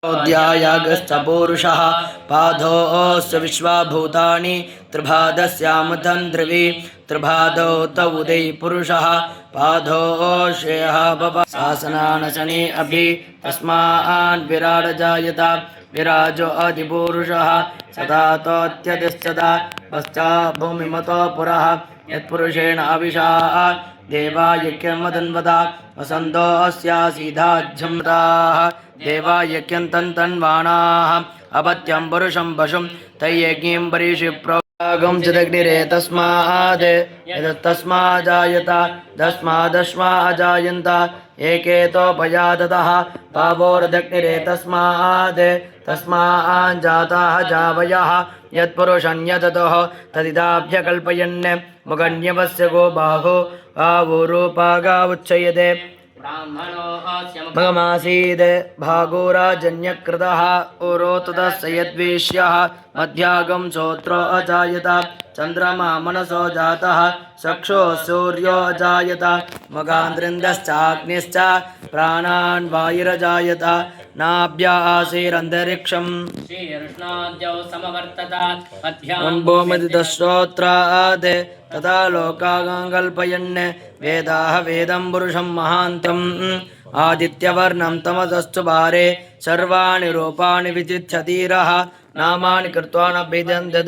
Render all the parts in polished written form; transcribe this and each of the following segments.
ध्यायागश्च पूरुषः पादोऽस्य विश्वभूतानि त्रिभादस्यामतन्द्रवि त्रिभादौ तौ उदै पुरुषः पादोऽश्रेयः भव शासनानशने अभि तस्मान् विराड जायत विराजो अधिपुरुषः सदा तोत्यतिष्ठता पश्चात् भूमिमतो पुरः यत्पुरुषेण अविशा देवायज्ञमदन्वता वसन्तो अस्यासीधाज्यम्ताः देवायज्ञन्तन्वाणाः अपत्यं पुरुषं पशुं तयज्ञं परिषिप्रोगं चिदग्निरे तस्माद् यदत्तस्माजायत तस्मादश्मा अजायन्त एकेतोपयाततः पावोरदग्निरे तस्माद् तस्माञ्जाताः जावयः यत्पुरुषन्यततः तदिदाभ्यकल्पयन् मुगन्यवस्य गो बाहो आवोरूपागा उच्यते भगमासीद् भागोराजन्यकृतः उरोतदस्य यद्वेश्यः मध्यागं श्रोत्रो अजायत चन्द्रमा मनसो जातः चक्षो सूर्यो अजायत मुगान्द्रिन्दश्चाग्निश्च प्राणान् वायुरजायत नाभ्या आसीरन्तरिक्षं भूमिदश्रोत्रात् तथा लोकान् कल्पयन् वेदाः वेदं पुरुषं महान्तम् आदित्यवर्णं तमसस्तु भारे सर्वाणि रूपाणि विचित्यधीरः नामानि कृत्वा न भिदन्ति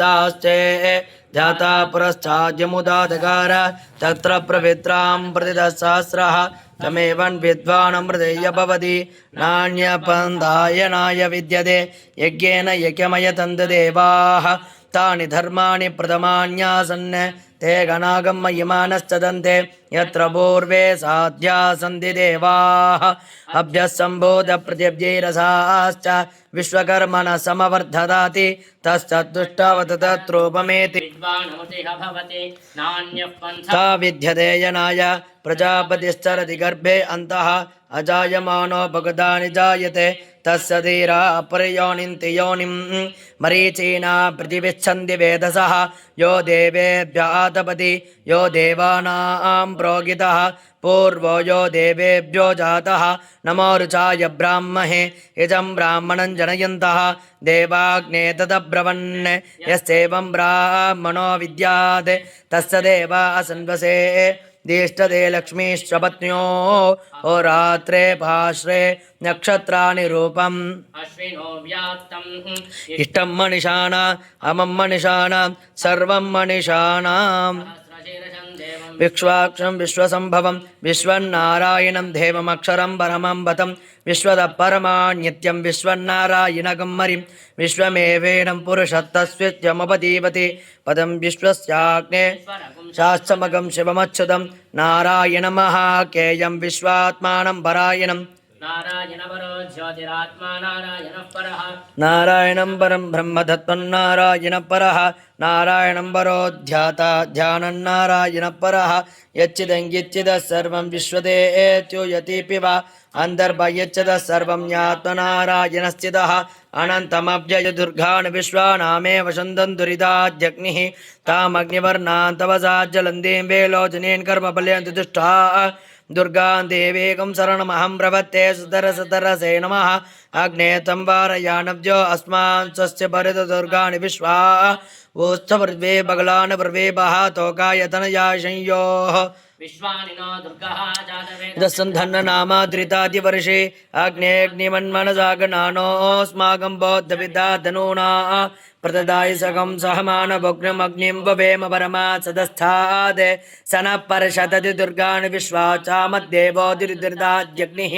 ध्याता पुरश्चाद्यमुदादकार तत्र प्रवित्रां प्रतिदसहस्रः तमेवं विद्वानमृतेय भवति नान्यपन्थायनाय विद्यते यज्ञेन यज्ञमयतन्तदेवाः तानि धर्माणि प्रथमान्यासन् ते गणागमयमानश्चदन्ते यत्र पूर्वे साध्या सन्ति देवाः अभ्यसम्बोधप्रत्यब्जैरसाश्च विश्वकर्मणः समवर्धदाति तस्तद्दुष्टावततत्रूपमेति ता विद्यते यनाय प्रजापतिश्चरति गर्भे अन्तः अजायमानो भगदानि जायते तस्य धीरा अपरयोनिन्ति योनिं मरीचीना प्रतिविच्छन्ति वेदसः यो देवेभ्यः आतपति यो देवानां प्रोगितः पूर्वो यो देवेभ्यो जातः नमो रुचाय ब्राह्महे इदं ब्राह्मणं जनयन्तः देवाग्ने तदब्रवन् यस्येवं ब्राह्मणो विद्यात् तस्य देवा असन्वसे दिष्टते लक्ष्मीश्वपत्न्यो होरात्रे भाश्रे नक्षत्राणि रूपम् इष्टं मनिषाणा अमं मनिषाणा सर्वं मनिषाणाम् विश्वाक्षं विश्वसंभवं विश्वन्नारायणं देवमक्षरं परमं पदं विश्वतः परमान्यत्यं विश्वन्नारायणगं मरिं विश्वमेवेनं पुरुषत्तस्वित्यमुपदीपति पदं विश्वस्याग्ने शास्त्रमगं शिवमच्युतं नारायणमहाकेयं विश्वात्मानं परायणं नारायणं परं ब्रह्म तत्त्वन्नारायणः परः नारायणं परो ध्याता ध्यानं नारायणः परः यच्चिदङ्गिच्चिदः सर्वं विश्वदेत्युयतीपि वा अन्तर्बह्यच्चिदः सर्वं ज्ञात्वनारायणश्चिदः अनन्तमव्ययदुर्गान् विश्वानामेव शन्दं दुरिताद्यग्निः तामग्निवर्णान् तपसा ज्वलन्तीं वेलोचनीन् कर्मफलेन दुष्टा दुर्गां देवीकं शरणमहं प्रपत्ते सुतरसतरसे नमः अग्ने तं वारयानव्यो अस्मान् स्वस्य भरतदुर्गाणि विश्वा वोत्सवर्वे बगलान् पर्वे बः तोकायतनया संयोः दशन्धन्ननामाद्रितादिवर्षे अग्नेऽग्निमन्मनसागनानोऽस्माकं बौद्धविद्याधनूना प्रददाय सकं सहमानभोग्नमग्निं ववेम परमा सदस्थाद् स नः परशतति दुर्गान् विश्वाचामद्देवोदिर्दाद्यग्निः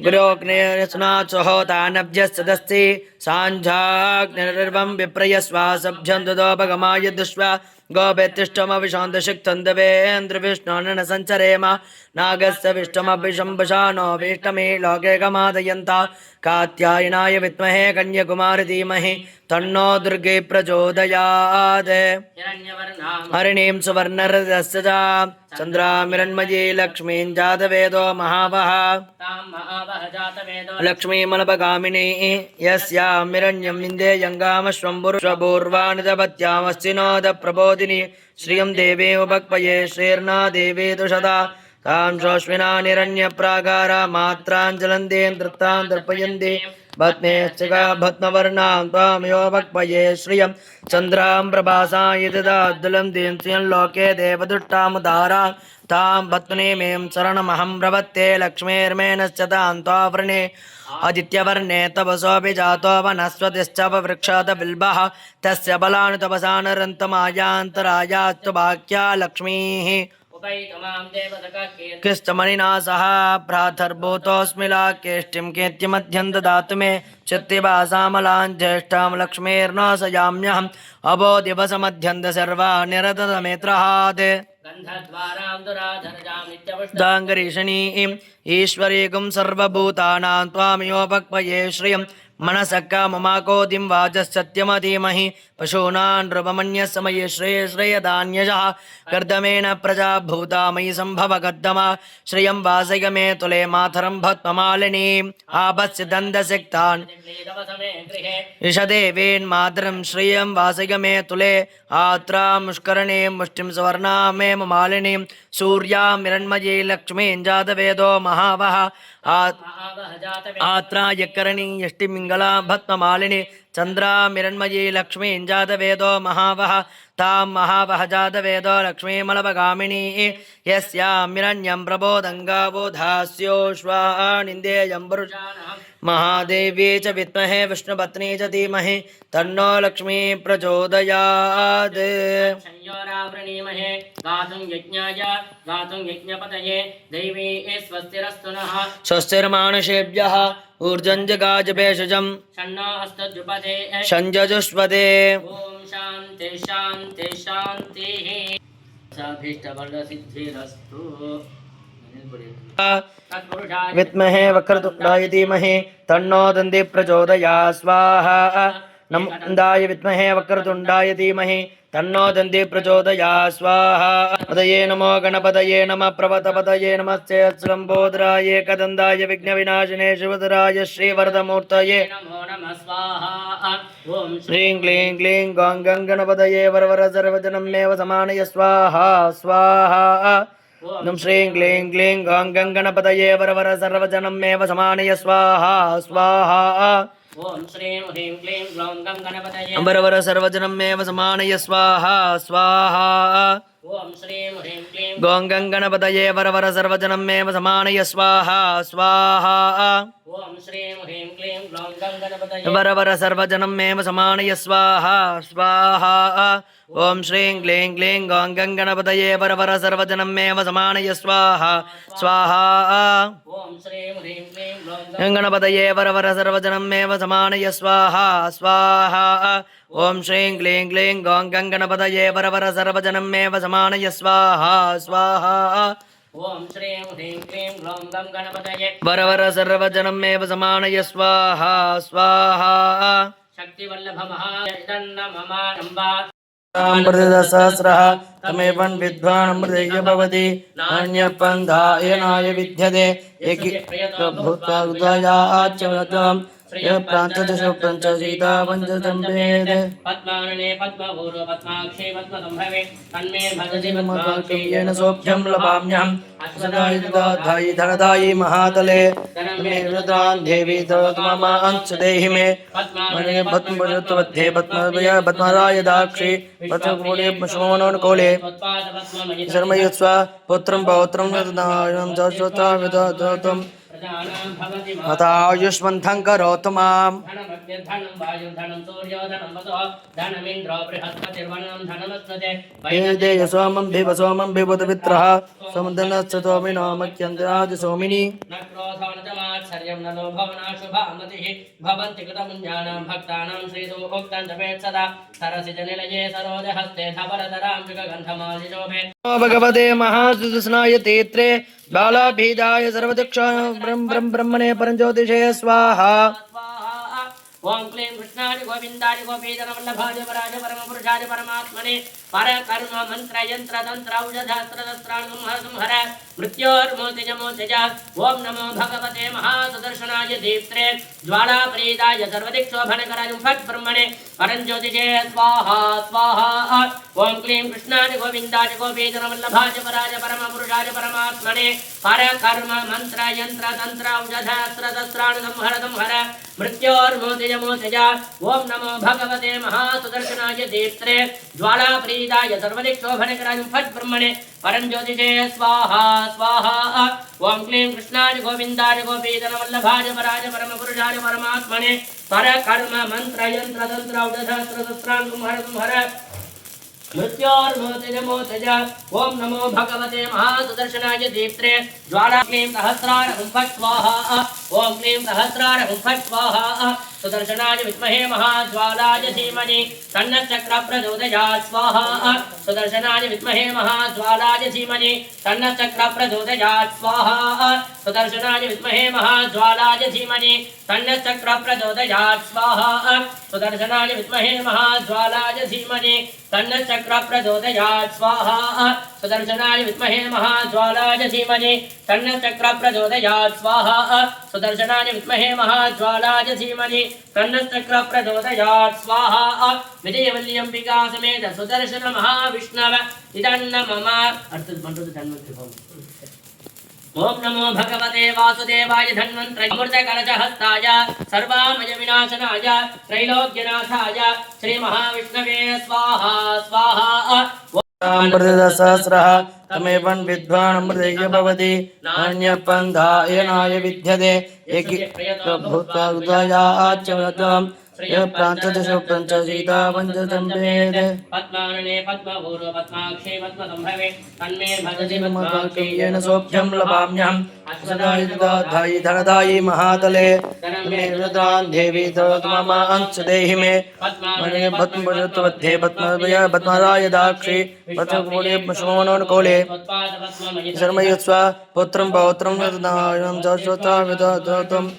गुरोग्नेस्नाचोहोतानभ्यस्तदस्ति साञ्झाग्निर्वं विप्रयस्वासभ्यन्तदोपगमाय दुष्वा गोपेतिष्ठमविशान्तशिक्तन्दवेन्द्रविष्णोन्न सञ्चरेम नागस्य विष्टमभिशम्भशानो विष्टमे लोके गमादयन्ता कात्यायनाय विद्महे कन्याकुमारी धीमहि तन्नो दुर्गे प्रचोदयात् हरिणीं सुवर्णरथस्य च चन्द्रामिरण्मयी लक्ष्मीं जातवेदो महावः लक्ष्मीमनपगामिनी यस्यामिरण्यं विन्देयङ्गामश्वं पुरुषपूर्वाणितपत्यामस्तिनोद प्रबोधिनी श्रियं देवे उपक्पये श्रीर्ना देवे दुषदा तां शोष्मिना निरण्यप्राकारा मात्राञ्जलन्ते नृत्तां दर्पयन्ते भस्मेश्चिका भस्मवर्णां त्वामयो भक्पये श्रियं चन्द्रां प्रभासां यदिदाद्दुलं दींस्यं लोके देवदुष्टामुदारा तां पत्नीमें शरणमहं प्रपत्ते लक्ष्मीर्मेणश्च तां त्वावृणे आदित्यवर्णे तपसोऽपि जातो वनस्पतिश्च वृक्षात् बिल्बः तस्य बलानि तपसा नरन्तमायान्तरायास्तु भाग्या लक्ष्मीः कृष्णमणिना सह भ्रातर्भूतोऽस्मि लाकेष्टिं केत्यमध्यं ददातु मे चित्तिभासामलां ज्येष्ठां लक्ष्मीर्न सयाम्यहम् अभो दिवसमध्यन्त सर्वा निरतमेत्रहात् दाङ्गरीषणीं ईश्वरीकुं सर्वभूतानां त्वामियोपक्वये श्रियं मनसक्का ममाकोदिं वाचश्चत्यमधीमहि पशूनां नृपमन्यसमये श्रेयश्रेयदान्यजः कर्दमेन प्रजा भूता मयि सम्भव कर्दमा श्रियं वासय मे तुले मातरं भत्ममालिनीम् आपस्य दन्दसिक्तान् ईशदेवेन्मातरं श्रियं वासय मे तुले आत्रामुष्करणे मुष्टिं सुवर्णा मे मालिनीं सूर्यामिरण्मयी लक्ष्मीं जातवेदो महावः आत्रायकरणी यष्टिमिङ्गला भत्ममालिनी चन्द्रामिरण्मयी लक्ष्मीं जातवेदो महावः तां महावः जातवेदो लक्ष्मीमलपगामिनी यस्यामिरण्यं प्रबोधङ्गाबोधास्योश्वानिन्देयं महादेवी च विद्महे विष्णुपत्नी च धीमहि तन्नो लक्ष्मी प्रचोदयात् स्वस्तिर्मानुषेभ्यः ऊर्जं जगाज भेषजं संजजुष्पदे ओम शांति शांति शांतिः साभीष्टफलसिद्धिरस्तु विद्महे वक्रतुण्डाय धीमहि तन्नो दन्ति प्रचोदयात् स्वाहा नमोन्दाय विद्महे वक्रतुण्डाय धीमहि तन्नो दन्ति प्रचोदयात् स्वाहा पदये नमो गणपतये नमः प्रवतपदये नमस्ते लम्बोदराय एकदन्ताय विघ्नविनाशिने शिवधराय श्रीवरदमूर्तये नमो नमः स्वाहा ओम श्रीं क्लीं क्लीं गौं गं गणपतये वरवर सर्वजनमेव समानय स्वाहा स्वाहा नम श्रीं क्लीं क्लीं गौं गं गणपतये वरवर सर्वजनमेव समानय स्वाहा स्वाहा ओम श्रीं ह्रीं क्लीं ग्लौं गं गणपतये वरवर सर्वजनमेव समानय स्वाहा स्वाहा ओम श्रीं ह्रीं क्लीं गौं गं गणपतये वरवर सर्वजनमेव समानय स्वाहा स्वाहा ओम श्रीं ह्रीं क्लीं ग्लौं गं गणपतये वरवर सर्वजनमेव समानय स्वाहा स्वाहा ओम श्रीं क्लीं क्लीं गौं गं गणपतये वरवर सर्वजनमेव समानय स्वाहा स्वाहा ओम श्रीं ह्रीं क्लीं ग्लौं गणपतये वरवर सर्वजनमेव समानय स्वाहा स्वाहा ओम श्रीं क्लीं क्लीं गौं गं गणपतये वरवर सर्वजनमेव समानय स्वाहा स्वाहा ओम श्रीं ह्रीं क्लीं ग्लौं गं गणपतये वरवर सर्वजनमेव समानय स्वाहा स्वाहा शक्तिवल्लभमहादन्नममानम्बा सहस्रः तमेवं विद्वानमृतेय भवति नान्यपन्थायनाय विद्यते एकी भूत्वा उदयाच्चवतम् प्रान्तदशप्रान्तसीता पञ्चसम्भेद पद्मानने पद्मभूरो पद्माक्षे पद्मसम्भवे तन्मे भजति पद्माक्षेयेन सोऽभ्यं लभाम्यहम् अक्षदायि धनदायि महातले तन्मे रुद्रान् देवी तवत्ममांश्च देहि मे पद्मानने पद्मपदत्वध्ये पद्मराय दाक्षि पद्मकूले पशुमनोनुकूले शर्मयस्व पुत्रं पौत्रं नदनायं जश्वता विदधतम् हतायुष्मन्थं करोतु माम् देय सोमं भिव सोमं भिबुधवित्रः सोमदनश्च सोमिनो मह्यन्त्राज सोमिनी भवन्ति कृतमुञ्जानां भक्तानां श्रीसूक्तं जपेत् सदा सरसिजनिलये सरोजहस्ते धवलधरां मृगगन्धमालिशोभे भगवते महासुदस्नाय तीत्रे बालाभीदाय सर्वदक्षां ब्रह्मणे परञ्ज्योतिषे स्वाहा ओम क्लीं कृष्णाय गोविंदाय गोपीजनवल्लभाय वराय परमपुरुषाय परमात्मने परकर्म मंत्र यंत्र तंत्र औषधास्त्र शस्त्राणुं संहर मृत्योर्मोतिजमोतिज ओम नमो भगवते महासुदर्शनाय दीप्त्रे ज्वालाप्रीदाय सर्वदिक्षोभनकराय फट् ब्रह्मणे परञ्ज्योतिषे स्वाहा स्वाहा ओम क्लीं कृष्णाय गोविंदाय गोपीजनवल्लभाय वराय परमपुरुषाय परमात्मने परकर्म मंत्र यंत्र तंत्र औषधास्त्र शस्त्राणुं संहर मृत्योर्मोतिजमोतिज ओम नमो भगवते महासुदर्शनाय दीप्त्रे ज्वालाप्रीदाय सर्वदिक्षोभनकराय फट् ब्रह्मणे परञ्ज्योतिषे स्वाहा स्वाहा ओम क्लीं कृष्णाय गोविंदाय गोपीजनवल्लभाय वराय परमपुरुषाय परमात्मने परकर्म मंत्र यंत्र तंत्र औषधास्त्र शस्त्राणुं संहर मृत्योर्मोतिजमोतिज ओम नमो भगवते महासुदर्शनाय दीप्त्रे ज्वाला क्लीं सहस्रारं फट् स्वाहा ओम क्लीं सहस्रारं फट् स्वाहा सुदर्शनाय विद्महे महाज्वालाय धीमहि तन्नः चक्रः प्रचोदयात् स्वाहा सुदर्शनाय विद्महे महाज्वालाय धीमहि तन्नः चक्रः प्रचोदयात् स्वाहा सुदर्शनाय विद्महे महाज्वालाय धीमहि तन्नः चक्रः प्रचोदयात् स्वाहा सुदर्शनाय विद्महे महाज्वालाय धीमहि तन्नः चक्रः प्रचोदयात् स्वाहा सुदर्शनाय विद्महे महाज्वालाय धीमहि तन्नः चक्रः प्रचोदयात् स्वाहा सुदर्शनाय विद्महे महाज्वालाय धीमहि तन्नः चक्रः प्रचोदयात् स्वाहा विजयवल्ल्यम्बिका समेत सुदर्शन महाविष्णव इदन्न मम अर्थ मंत्र धन्वंतरि ओम नमो भगवते वासुदेवाय धन्वंतरि अमृत कलशहस्ताय सर्वामय विनाशनाय त्रैलोक्यनाथाय श्री महाविष्णवे स्वाहा स्वाहा सहस्रः तमेवं विद्वानमृतय भवति नान्यपन्थायनाय विद्यते एकीभूतोदयाच्चवत्वं प्रान्तदशो पञ्चसीता पञ्चसंवेद पद्मानने पद्मभूरो पद्माक्षे पद्मसंभवे तन्मे भजति पद्माक्षे येन सोऽभ्यं लभाम्यहम् अक्षदायि धनदायि महातले निर्वृतान् देवी तव अंश देहि मे मने पद्मपुरुषत्वध्ये पद्मराय दाक्षि पद्मकोले पशुमनोनुकोले शर्मयस्व पुत्रं पौत्रं तदायं जस्वता विदत्वं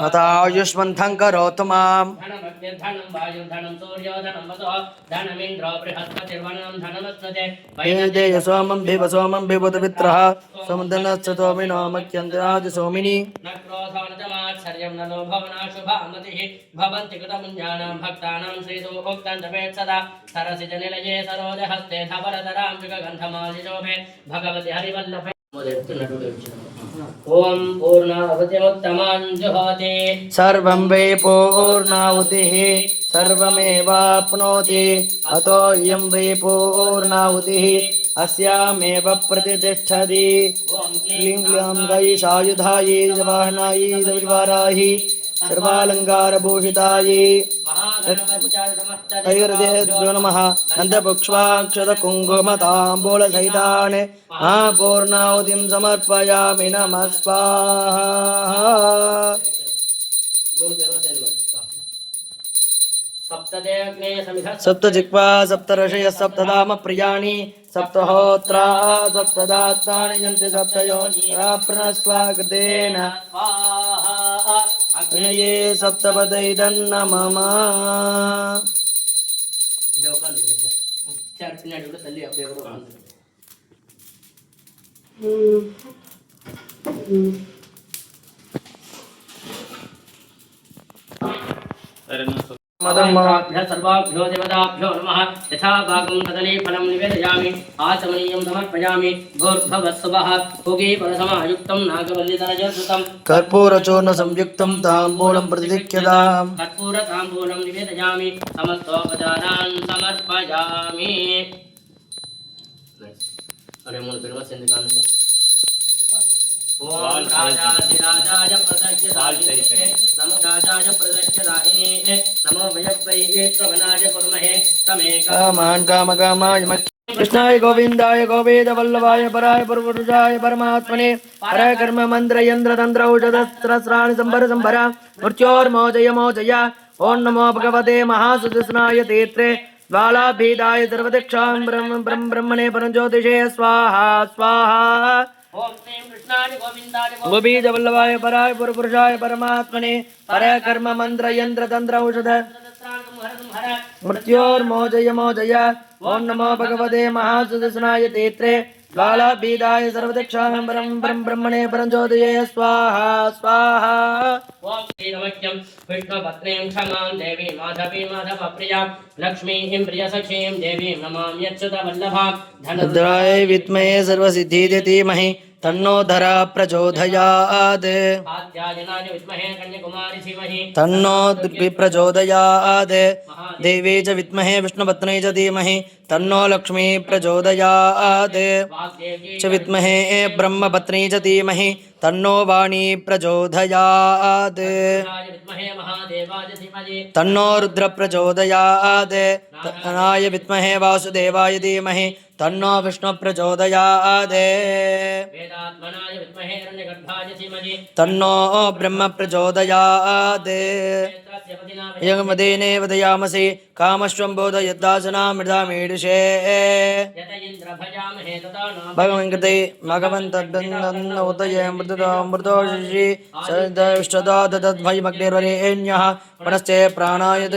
अतायुष्मन्थं करोतु माम् धनं वायुर्धनं सूर्योधनं वसो धनमिन्द्रो बृहस्पतिर्वनं धनमस्मते वेदेय सोमं भिव पित्रः समुदनश्चतो विनो मख्यन्त्रादि सोमिनि न क्रोधो न चमात्सर्यं न लोभो न शुभामतिः भवन्ति कृतपुञ्जानां भक्तानां श्रीसूक्तं जपेत् सदा सरसिजनिलये सरोजहस्ते धवरधरां जुगगन्धमालिशोभे भगवति हरिवल्लभे ओम पूर्णाहुतिमुत्तमं जुहोति सर्वं वै पूर्णाहुतिः सर्वमेवाप्नोति अतो इयं वै पूर्णाहुतिः अस्यामेव प्रतिष्ठति क्लीं ग्लौं गैषायुधायै जवाहनायै सविवाराहि सर्वालङ्कारभूषितायै तैर्देभ्यो नमः गन्धपुष्पाक्षतकुङ्कुमताम्बूलसहितान् महापूर्णाहुतिं समर्पयामि नमः स्वाहा सप्तजिह्वा सप्तऋषयः सप्तधाम प्रियाणि सप्तहोत्रा सप्तदात्तानि यन्ति सप्तयोनिः प्रणस्वाकृतेन अग्नये सप्तपदैदन्न मम सर्वाभ्यो देवताभ्यो नमः यथा भागं तदलीफलं निवेदयामि आचमनीयं समर्पयामि भूर्भुवस्सुवः पूगीफलसमायुक्तं नागवल्लितनजोषितं कर्पूरचूर्णसंयुक्तं ताम्बूलं प्रतिदिक्यताम् कर्पूरताम्बूलं निवेदयामि समस्तोपचारान् समर्पयामि अरे मूल पेरमा सेंध कानून ओम राजाधिराजाय प्रदज्ञदाहिने नमो राजाय प्रदज्ञदाहिने नमो भयस्वै प्रवनाय कुर्महे कामान् कामकामाय कृष्णाय गोविन्दाय गोवेदवल्लभाय पराय पुरुषाय परमात्मने परः कर्म मन्त्र यन्त्र तन्त्र औषधस्त्राणि संभर मृत्योर्मोचय मोचय ओं नमो भगवते महासुदर्शनाय तीर्थे ज्वालाभीदाय सर्वदिक्षां ब्रह्मणे परञ्ज्योतिषे स्वाहा स्वाहा ओम श्रीं कृष्णाय गोविंदाय गोबीज वल्लभाय पराय पुरुषाय परमात्मने परय कर्म मंत्र यंत्र तंत्र औषध मृत्योर्मोजय मोजय ओम नमो भगवते महासुदर्शनाय तेत्रे ज्वालाभीदाय सर्वदक्षां परं ब्रह्मणे परञ्ज्योतिये स्वाहा स्वाहा ओम श्री नमक्यं विष्णुपत्नीं क्षमां देवी माधवी माधवप्रियां लक्ष्मीं प्रियसखीं देवीं नमाम्यच्युतवल्लभां रुद्राय विद्महे सर्वसिद्धिदे धीमहि तन्नो धरा प्रचोदयात् आद्यायनाय विद्महे कन्याकुमारी धीमहि तन्नो दुर्गी प्रचोदयात् देवी च विद्महे विष्णुपत्नी च धीमहि तन्नो लक्ष्मी प्रचोदयात् वाग्देवी च विद्महे ब्रह्मपत्नी च धीमहि तन्नो वाणी प्रचोदयात् राय विद्महे महादेवाय धीमहि तन्नो रुद्र प्रचोदयात् तन्नाय विद्महे वासुदेवाय धीमहि तन्नो विष्णु प्रचोदयात् वेदात्मनाय विद्महे हिरण्यगर्भाय धीमहि तन्नो ब्रह्म प्रचोदयात् क्षेत्रस्य पतिना यगमदेने वदयामसि कामश्वं बोधयद्दासनां मृदामीडुषे यत इन्द्र भजामहे तथा नाम भगवन्कृते भगवन्तद्दन्न उदये मृदोषि सदष्टदा तद्भयमग्निर्वरेण्यः पुनश्चे प्राणाय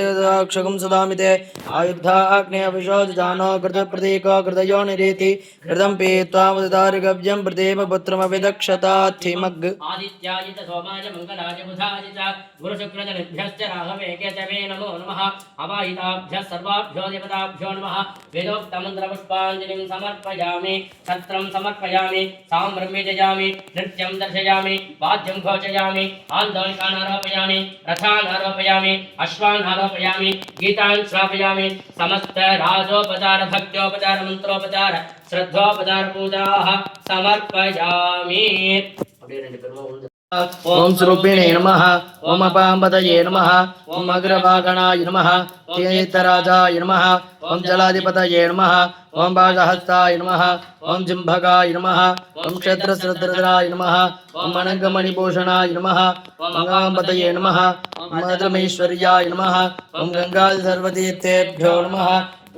क्षगं सदामिते आयुद्धाग्नेयविशोजानो कृतप्रतीको कृतयो निरेति कृतं पीत्वा मुदितारिगव्यं प्रदेव पुत्रमपि दक्षताथिमग् आदित्याजित सोमाय मंगलाय बुधाय च गुरुशुक्रजनेभ्यश्च राघवे केतवे नमो नमः अवाहिताभ्यः सर्वाभ्यो देवताभ्यो नमः वेदोक्तमन्त्रपुष्पाञ्जलिं समर्पयामि छत्रं समर्पयामि साम्ब्रह्मे जयामि नृत्यं दर्शयामि वाद्यं घोषयामि आन्दोलिकान् आरोपयामि रथान् आरोपयामि अश्वान् आरोपयामि गीतान् श्रावयामि समस्त राजोपचार भक्त्योपचार मंत्रोपचार श्रद्धोपचार पूजाः समर्पयामि ओम स्वरूपिणे नमः ओम अपाम्बतये नमः ओम अग्रभागणाय नमः तीर्थराजाय नमः ओम जलाधिपतये नमः ओम भागहस्ताय नमः ओम जिम्भगाय नमः ओम क्षेत्रश्रद्धराय नमः ओम अनङ्गमणिभूषणाय नमः ओम गंगाम्बतये नमः ओम मधुमेश्वर्याय नमः ओम गंगाधर्वतीर्थेभ्यो नमः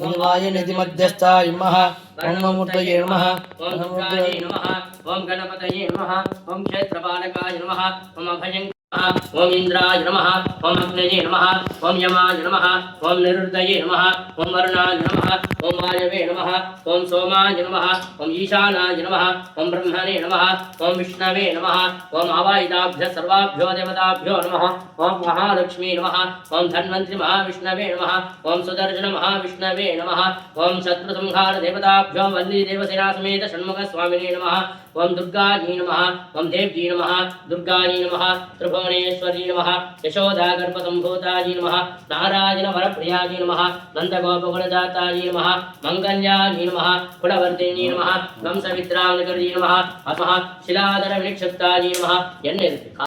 ओम वायुनिधिमध्यस्थाय नमः ओम मूर्तये नमः ओम दुर्गायै नमः ओम गणपतये नमः ओम क्षेत्रपालकाय नमः ओम अभयङ्कराय ओम इंद्राय नमः ओम अग्नये नमः ओम यमाय नमः ओम निरुद्धये नमः ओम वरुणाय नमः ओम वायवे नमः ओम सोमाय नमः ओम ईशानाय नमः ओम ब्रह्मणे नमः ओम विष्णवे नमः ओम आवाहिताभ्यः सर्वाभ्यो देवताभ्यो नमः ओम महालक्ष्मी नमः ओम धन्वन्त्री महाविष्णवे नमः ओम सुदर्शन महाविष्णवे नमः ओम शत्रुसंहार देवताभ्यो वल्ली देवसेना समेत षण्मुख स्वामिने नमः ओम दुर्गाजी नमः ओम देवजी नमः दुर्गाजी नमः त्रिभुवनेश्वरी नमः यशोदा गर्भसंभूताजी नमः नारायण वरप्रियाजी नमः नंदगोपकुलजाताजी नमः मंगल्याजी नमः कुलवर्तिनी नमः वंशविद्रावणकर्जी नमः अथः शिलाधर विनिक्षिप्ताजी नमः